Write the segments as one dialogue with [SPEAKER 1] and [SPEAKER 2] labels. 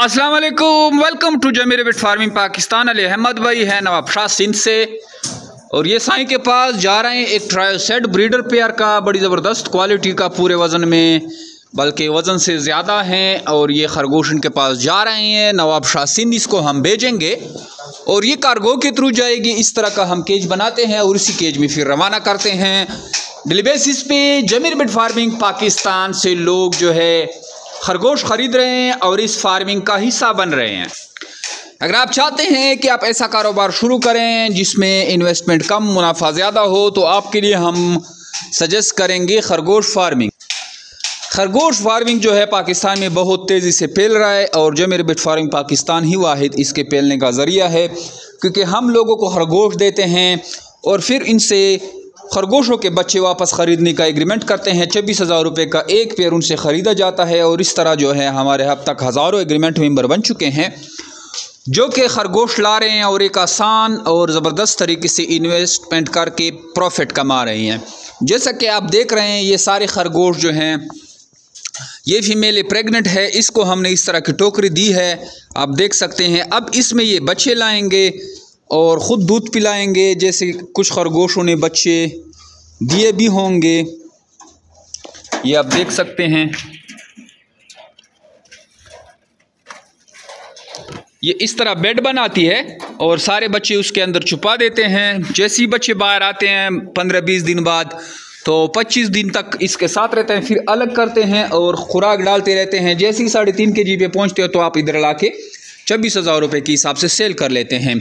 [SPEAKER 1] अस्सलाम वालेकुम, welcome to Zameer bit farming Pakistan. Ali Ahmed भाई है नवाब शाह सिंध से, और ये साईं के पास जा रहे हैं एक ट्रायोसेट ब्रीडर पेयर का, बड़ी ज़बरदस्त क्वालिटी का, पूरे वज़न में, बल्कि वज़न से ज़्यादा हैं। और ये खरगोश इनके पास जा रहे हैं नवाब शाह सिंध। इसको हम भेजेंगे और ये कार्गो के थ्रू जाएगी। इस तरह का हम केज बनाते हैं और इसी केज में फिर रवाना करते हैं। डेली बेसिस पे जमीर बिट फार्मिंग पाकिस्तान से लोग जो है खरगोश ख़रीद रहे हैं और इस फार्मिंग का हिस्सा बन रहे हैं। अगर आप चाहते हैं कि आप ऐसा कारोबार शुरू करें जिसमें इन्वेस्टमेंट कम, मुनाफा ज़्यादा हो, तो आपके लिए हम सजेस्ट करेंगे खरगोश फार्मिंग। खरगोश फार्मिंग जो है पाकिस्तान में बहुत तेज़ी से फैल रहा है और जमीर बिट फार्मिंग पाकिस्तान ही वाहिद इसके फैलने का ज़रिया है, क्योंकि हम लोगों को खरगोश देते हैं और फिर इनसे खरगोशों के बच्चे वापस ख़रीदने का एग्रीमेंट करते हैं। 26,000 रुपये का एक पेयर उनसे ख़रीदा जाता है और इस तरह जो है हमारे अब तक हज़ारों एग्रीमेंट मेंबर बन चुके हैं जो कि खरगोश ला रहे हैं और एक आसान और ज़बरदस्त तरीके से इन्वेस्टमेंट करके प्रॉफिट कमा रहे हैं। जैसा कि आप देख रहे हैं ये सारे खरगोश जो हैं, ये फीमेल प्रेग्नेंट है, इसको हमने इस तरह की टोकरी दी है, आप देख सकते हैं। अब इसमें ये बच्चे लाएंगे और ख़ुद दूध पिलाएंगे, जैसे कुछ खरगोशों ने बच्चे दिए भी होंगे, ये आप देख सकते हैं। ये इस तरह बेड बनाती है और सारे बच्चे उसके अंदर छुपा देते हैं। जैसे ही बच्चे बाहर आते हैं 15-20 दिन बाद, तो 25 दिन तक इसके साथ रहते हैं, फिर अलग करते हैं और खुराक डालते रहते हैं। जैसे ही 3.5 kg पे पहुँचते हो तो आप इधर ला के 26,000 रुपये के हिसाब से सेल कर लेते हैं।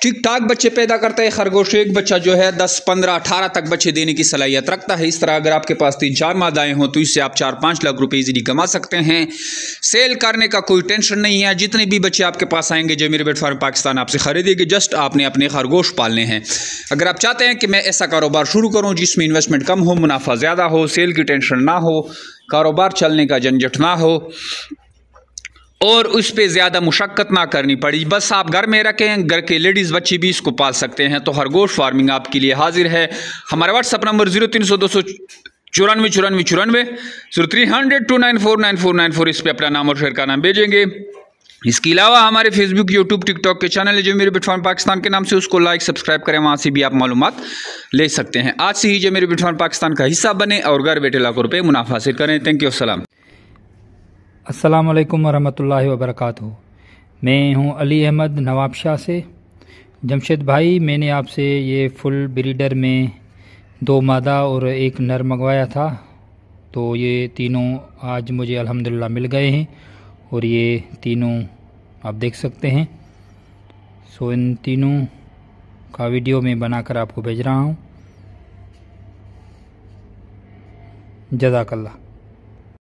[SPEAKER 1] ठीक ठाक बच्चे पैदा करता है खरगोश। एक बच्चा जो है 10, 15, 18 तक बच्चे देने की सलाहियत रखता है। इस तरह अगर आपके पास 3-4 मादाएँ हों तो इससे आप 4-5 लाख रुपए इजीली कमा सकते हैं। सेल करने का कोई टेंशन नहीं है। जितने भी बच्चे आपके पास आएंगे जमीर बिट फार्म पाकिस्तान आपसे खरीदेगी, जस्ट आपने अपने खरगोश पालने हैं। अगर आप चाहते हैं कि मैं ऐसा कारोबार शुरू करूँ जिसमें इन्वेस्टमेंट कम हो, मुनाफा ज़्यादा हो, सेल की टेंशन ना हो, कारोबार चलने का झंझट ना हो और उस पर ज़्यादा मुशक्क़त ना करनी पड़ी, बस आप घर में रखें, घर के लेडीज़ बच्चे भी इसको पाल सकते हैं, तो खरगोश फार्मिंग आपके लिए हाजिर है। हमारा व्हाट्सअप नंबर 0300 294 94 0300 294 इस पर अपना नाम और शहर का नाम भेजेंगे। इसके अलावा हमारे फेसबुक, यूट्यूब, टिकटॉक के चैनल है जमीर बिट फार्म पाकिस्तान के नाम से, उसको लाइक सब्सक्राइब करें, वहाँ से भी आप मालूमात ले सकते हैं। आज से ही जमीर बिट फार्म पाकिस्तान का हिस्सा बने और घर बैठे लाखों रुपये मुनाफा हासिल करें। थैंक यू, अस्सलाम।
[SPEAKER 2] अस्सलाम वालेकुम वरहमतुल्लाहि वबरकातुहू। मैं हूं अली अहमद नवाब शाह से। जमशेद भाई, मैंने आपसे ये फुल ब्रीडर में 2 मादा और 1 नर मंगवाया था, तो ये तीनों आज मुझे अल्हम्दुलिल्लाह मिल गए हैं और ये तीनों आप देख सकते हैं। सो इन तीनों का वीडियो मैं बनाकर आपको भेज रहा हूँ। जज़ाकल्लाह।